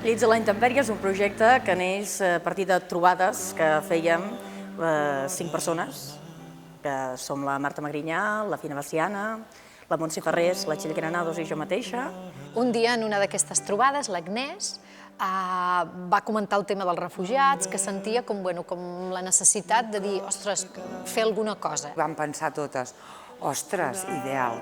Llits a la intempèrie és un projecte que neix a partir de trobades que fèiem 5 persones, que som la Marta Magrinyà, la Fina Baciana, la Montse Ferrés, la Txell Granados i jo mateixa. Un dia, en una d'aquestes trobades, l'Agnès va comentar el tema dels refugiats, que sentia com la necessitat de dir, ostres, fer alguna cosa. Vam pensar totes, ostres, ideal,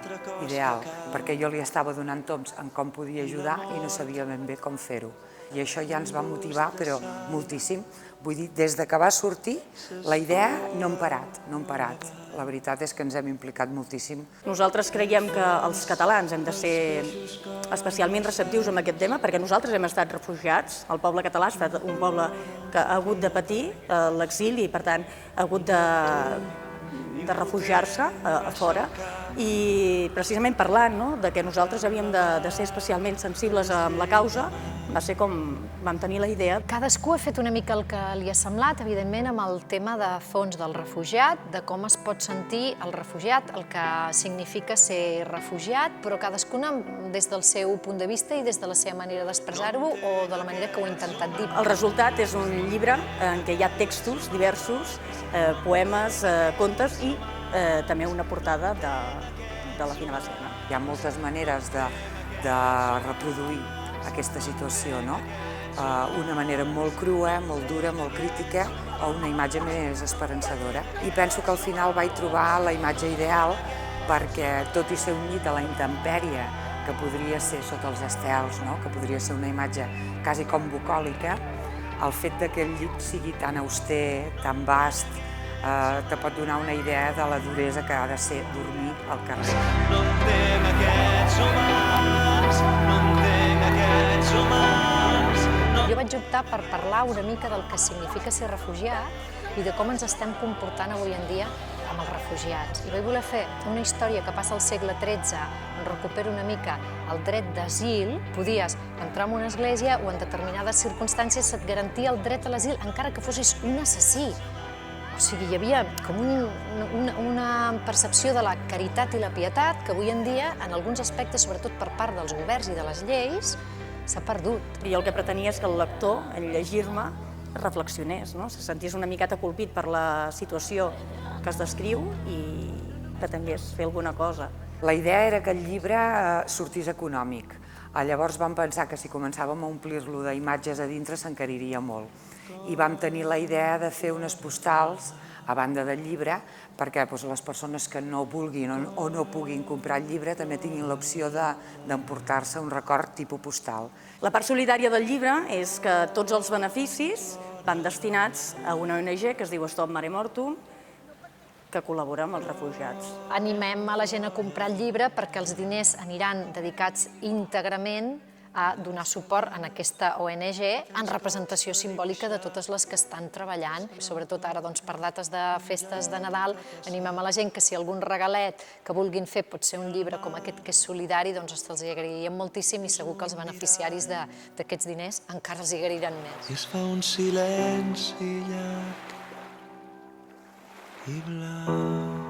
perquè jo li estava donant toms en com podia ajudar i no sabia ben bé com fer-ho. I això ja ens va motivar, però moltíssim. Vull dir, des que va sortir, la idea no hem parat. La veritat és que ens hem implicat moltíssim. Nosaltres creiem que els catalans hem de ser especialment receptius amb aquest tema, perquè nosaltres hem estat refugiats. El poble català ha estat un poble que ha hagut de patir l'exili i, per tant, ha hagut de refugiar-se a fora, i precisament parlant de que nosaltres havíem de ser especialment sensibles amb la causa, va ser com vam tenir la idea. Cadascú ha fet una mica el que li ha semblat, evidentment, amb el tema de fons del refugiat, de com es pot sentir el refugiat, el que significa ser refugiat, però cadascuna des del seu punt de vista i des de la seva manera d'expressar-ho o de la manera que ho ha intentat dir. El resultat és un llibre en què hi ha textos diversos, poemes, contes i també una portada de la Fina Baciana. Hi ha moltes maneres de reproduir aquesta situació, no? Una manera molt crua, molt dura, molt crítica, o una imatge més esperançadora. I penso que al final vaig trobar la imatge ideal perquè, tot i ser un llit a la intempèrie, que podria ser sota els estels, que podria ser una imatge quasi com bucòlica, el fet que el llit sigui tan auster, tan vast, te pot donar una idea de la duresa que ha de ser dormir al carrer. No entenc aquests humans, no entenc aquests humans. Jo vaig optar per parlar una mica del que significa ser refugiat i de com ens estem comportant avui en dia amb els refugiats. I vaig voler fer una història que passa al segle XIII, on recupera una mica el dret d'asil. Podies entrar en una església o en determinades circumstàncies se't garantia el dret a l'asil, encara que fossis un assassí. O sigui, hi havia com una percepció de la caritat i la pietat que avui en dia, en alguns aspectes, sobretot per part dels governs i de les lleis, s'ha perdut. I el que pretenia és que el lector, en llegir-me, reflexionés, se sentís una miqueta colpit per la situació que es descriu i pretengués fer alguna cosa. La idea era que el llibre sortís econòmic. Llavors vam pensar que si començàvem a omplir-lo d'imatges a dintre s'encariria molt. I vam tenir la idea de fer unes postals a banda del llibre perquè les persones que no vulguin o no puguin comprar el llibre també tinguin l'opció d'emportar-se un record tipus postal. La part solidària del llibre és que tots els beneficis van destinats a una ONG que es diu Stop Mare Mortum, que col·labora amb els refugiats. Animem a la gent a comprar el llibre perquè els diners aniran dedicats íntegrament a donar suport a aquesta ONG en representació simbòlica de totes les que estan treballant. Sobretot ara, per dates de festes de Nadal, animem a la gent que si algun regalet que vulguin fer pot ser un llibre com aquest que és solidari, doncs els agrairíem moltíssim i segur que els beneficiaris d'aquests diners encara els agrairan més. I es fa un silenci llarg i blanc.